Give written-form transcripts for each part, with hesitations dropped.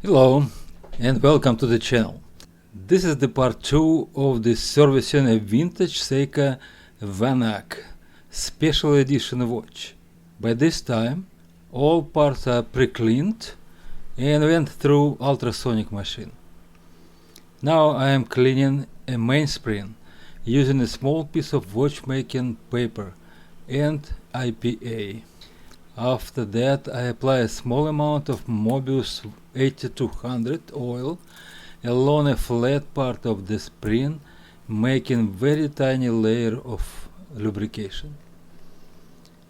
Hello and welcome to the channel. This is the part 2 of the servicing a vintage Seiko Vanac special edition watch. By this time all parts are pre-cleaned and went through ultrasonic machine. Now I am cleaning a mainspring using a small piece of watchmaking paper and IPA. After that I apply a small amount of Mobius 8200 oil along a flat part of the spring, making very tiny layer of lubrication.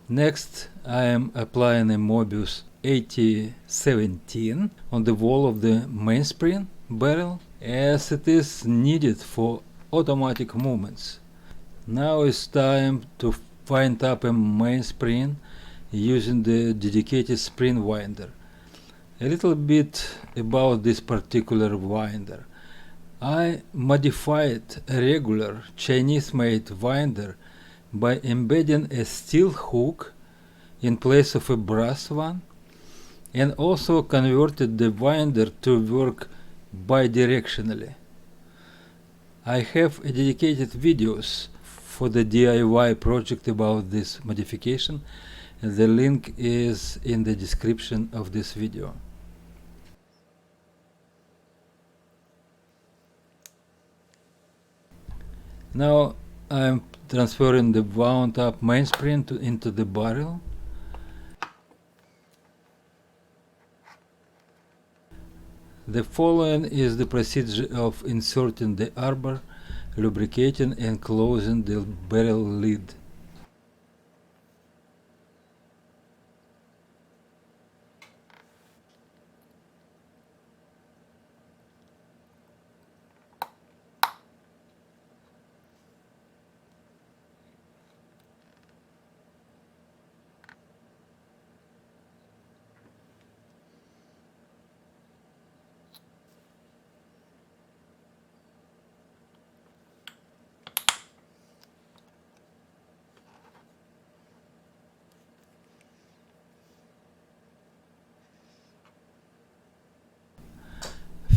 Next I am applying a Mobius 8017 on the wall of the mainspring barrel, as it is needed for automatic movements. Now it's time to wind up a mainspring using the dedicated spring winder. A little bit about this particular winder. I modified a regular Chinese-made winder by embedding a steel hook in place of a brass one, and also converted the winder to work bidirectionally. I have dedicated videos for the DIY project about this modification, and the link is in the description of this video. Now I am transferring the wound up mainspring into the barrel. The following is the procedure of inserting the arbor, lubricating and closing the barrel lid.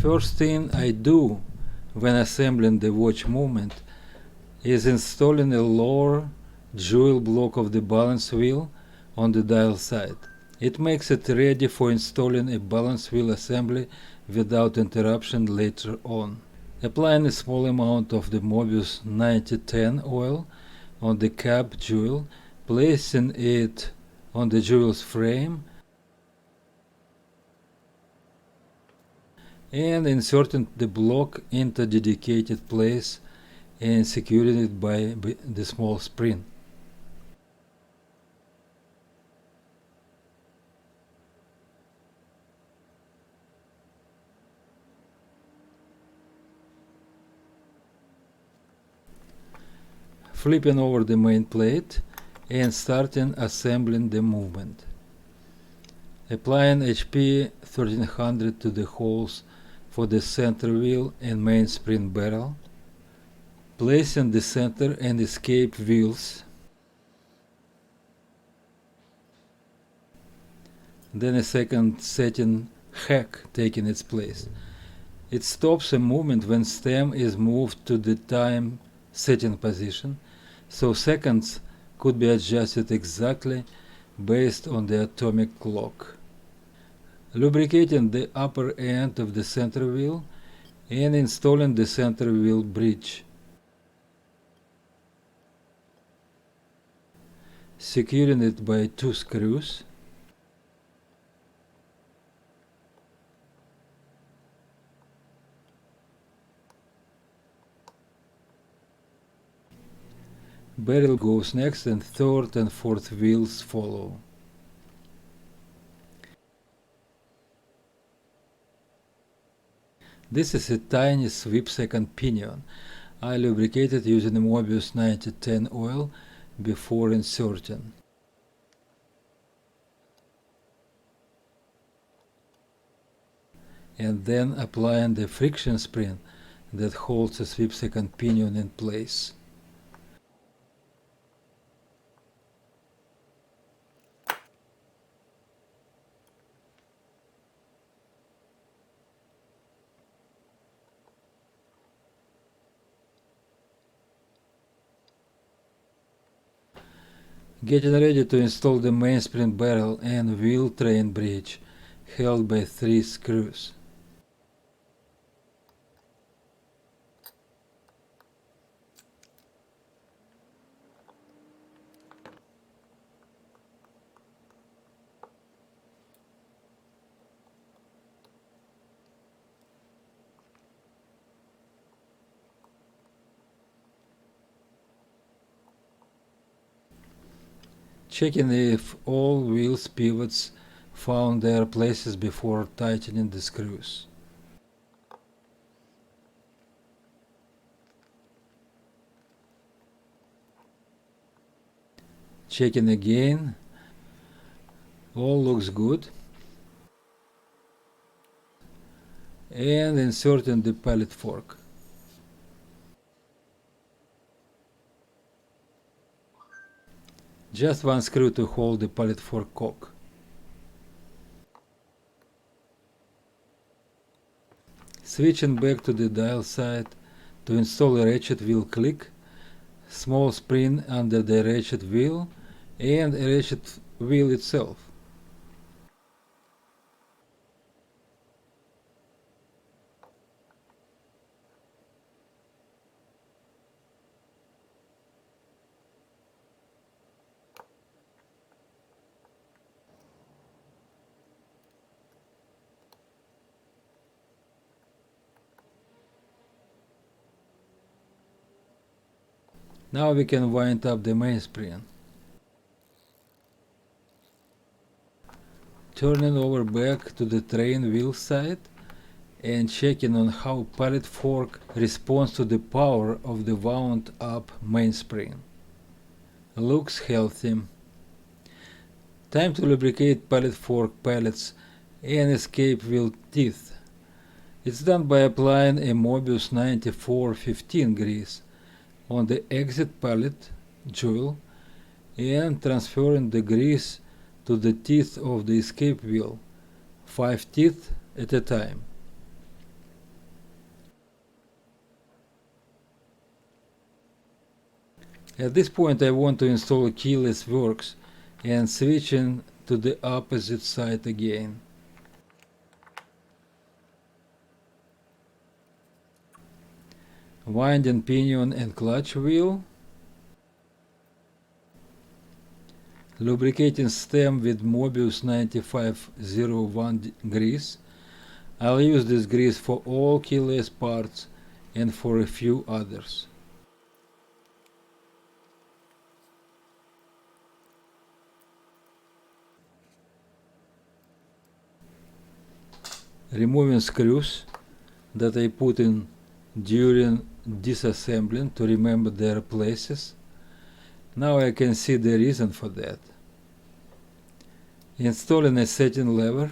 First thing I do when assembling the watch movement is installing a lower jewel block of the balance wheel on the dial side. It makes it ready for installing a balance wheel assembly without interruption later on. Applying a small amount of the Mobius 9010 oil on the cap jewel, placing it on the jewel's frame, and inserting the block into dedicated place and securing it by the small spring. Flipping over the main plate and starting assembling the movement. Applying HP 1300 to the holes for the center wheel and mainspring barrel. Placing the center and escape wheels. Then a second setting hack taking its place. It stops a movement when stem is moved to the time setting position, so seconds could be adjusted exactly based on the atomic clock. Lubricating the upper end of the center wheel and installing the center wheel bridge. Securing it by 2 screws. Barrel goes next, and third and fourth wheels follow. This is a tiny sweep second pinion. I lubricated using the Mobius 9010 oil before inserting. And then applying the friction spring that holds the sweep second pinion in place. Getting ready to install the mainspring barrel and wheel train bridge, held by 3 screws. Checking if all wheels pivots found their places before tightening the screws. Checking again, all looks good. And inserting the pallet fork. Just one screw to hold the pallet fork cock. Switching back to the dial side to install a ratchet wheel click, small spring under the ratchet wheel, and a ratchet wheel itself. Now we can wind up the mainspring. Turning over back to the train wheel side and checking on how pallet fork responds to the power of the wound up mainspring. Looks healthy. Time to lubricate pallet fork pallets and escape wheel teeth. It's done by applying a Mobius 9415 grease on the exit pallet jowl and transferring the grease to the teeth of the escape wheel, 5 teeth at a time. At this point I want to install keyless works and switching to the opposite side again. Winding pinion and clutch wheel. Lubricating stem with Mobius 9501 grease. I'll use this grease for all keyless parts and for a few others. Removing screws that I put in during disassembling to remember their places. Now I can see the reason for that. Installing a setting lever.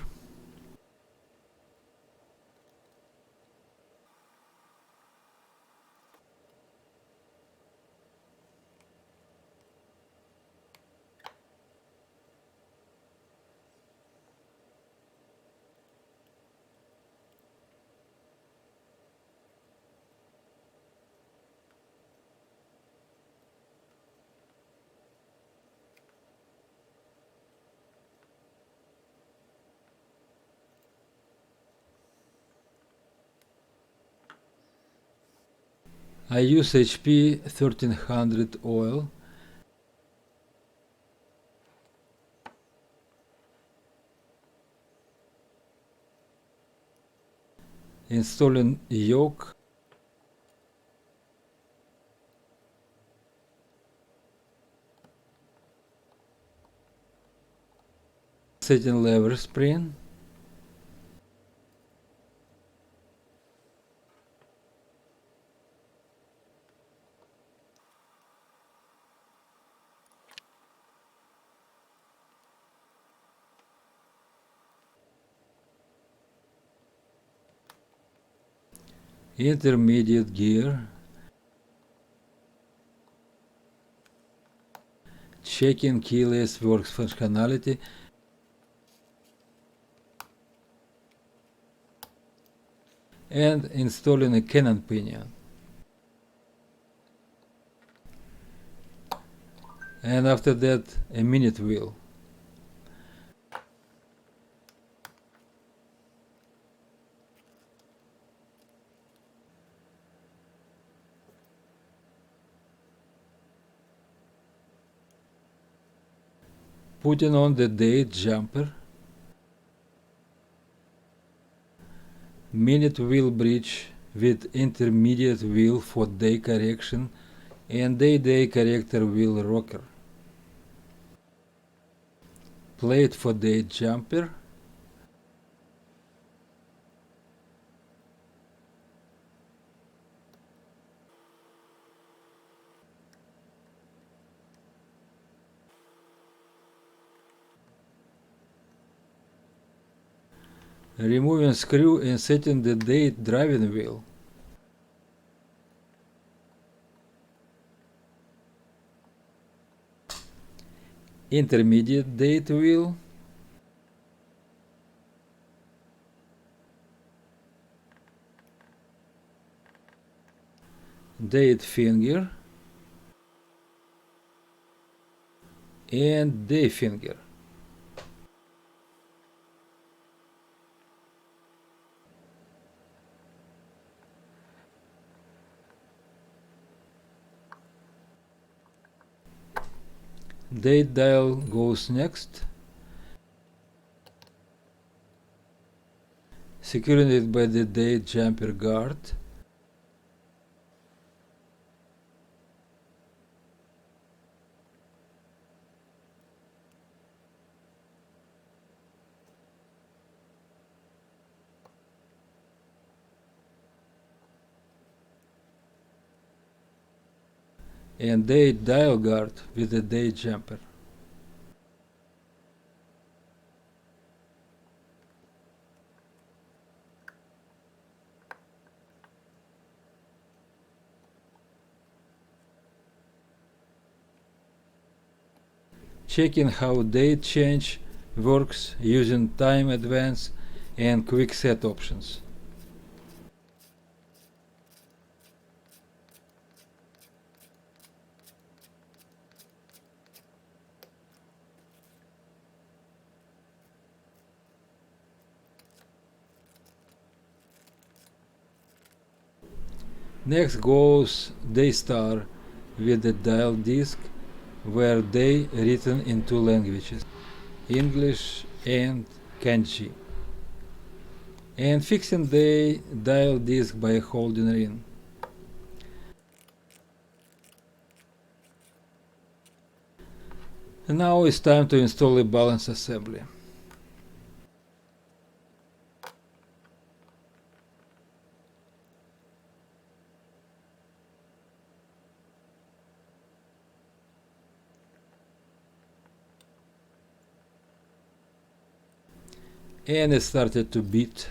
I use HP 1300 oil. Installing yoke. Setting lever spring. Intermediate gear. Checking keyless works functionality. And installing a cannon pinion. and after that a minute wheel. Putting on the date jumper, minute wheel bridge with intermediate wheel for day correction and day corrector wheel rocker, plate for date jumper, removing screw and setting the date driving wheel, intermediate date wheel, date finger, and day finger. Date dial goes next, securing it by the date jumper guard. And date dial guard with the date jumper. Checking how date change works using time advance and quick set options. Next goes day star with the dial disc where day written in two languages, English and Kanji, and fixing the dial disc by holding ring. And now it's time to install a balance assembly. And it started to beat.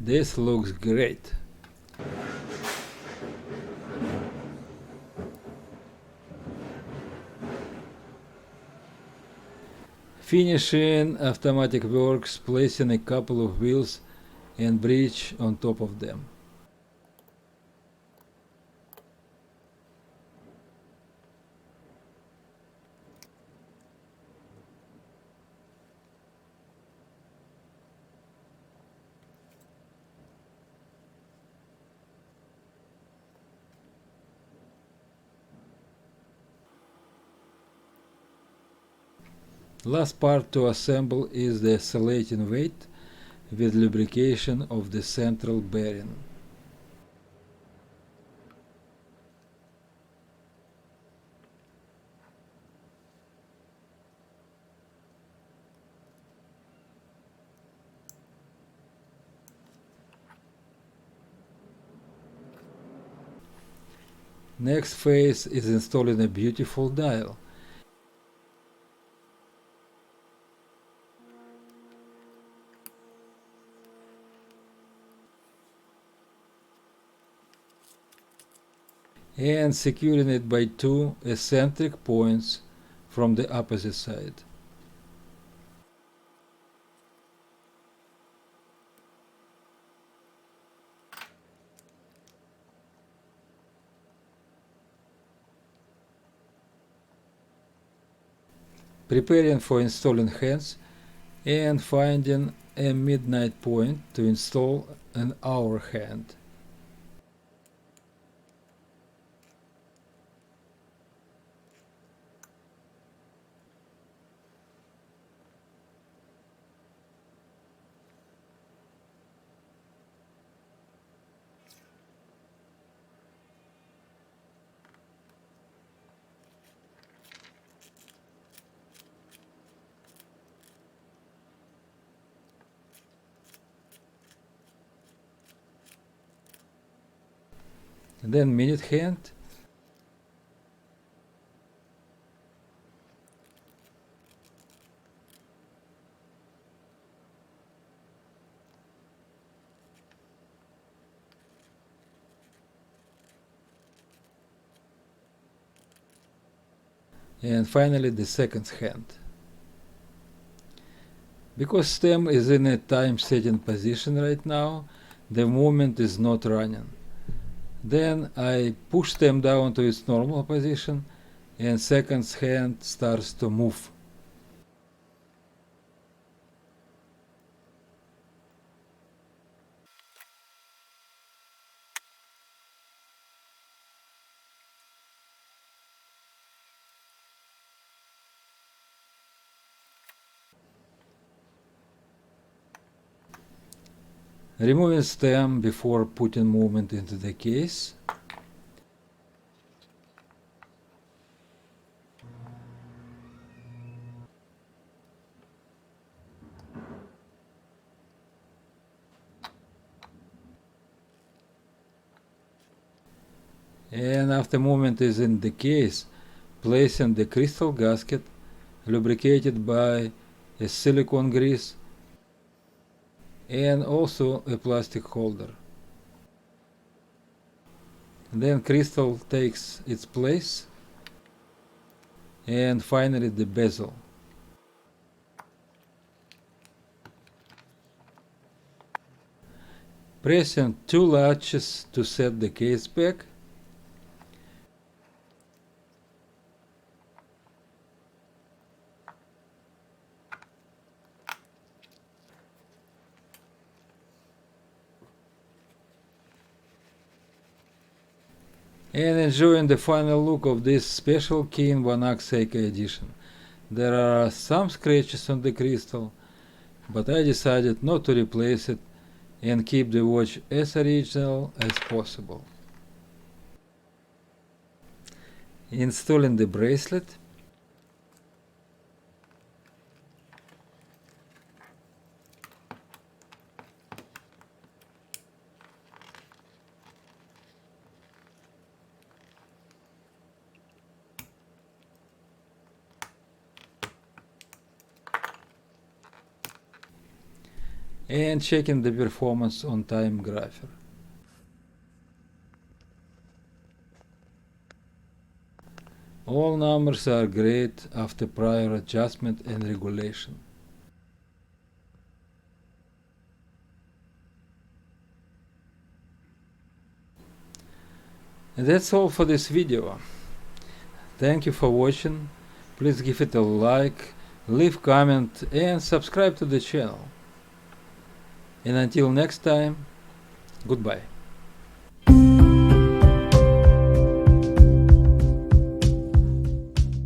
This looks great. Finishing automatic works, placing a couple of wheels and bridge on top of them. Last part to assemble is the oscillating weight with lubrication of the central bearing. Next phase is installing a beautiful dial. and securing it by two eccentric points from the opposite side. Preparing for installing hands and finding a midnight point to install an hour hand. And then minute hand. And finally the second hand. Because stem is in a time setting position right now, the movement is not running. Then I push stem down to its normal position and second hand starts to move. Removing stem before putting movement into the case. And after movement is in the case, placing the crystal gasket lubricated by a silicone grease and also a plastic holder. Then crystal takes its place, and finally the bezel. Pressing two latches to set the case back. And enjoying the final look of this special King Vanac Seiko edition. There are some scratches on the crystal, but I decided not to replace it and keep the watch as original as possible. Installing the bracelet. And checking the performance on time grapher. All numbers are great after prior adjustment and regulation. And that's all for this video. Thank you for watching. Please give it a like, leave comment and subscribe to the channel. And until next time, goodbye.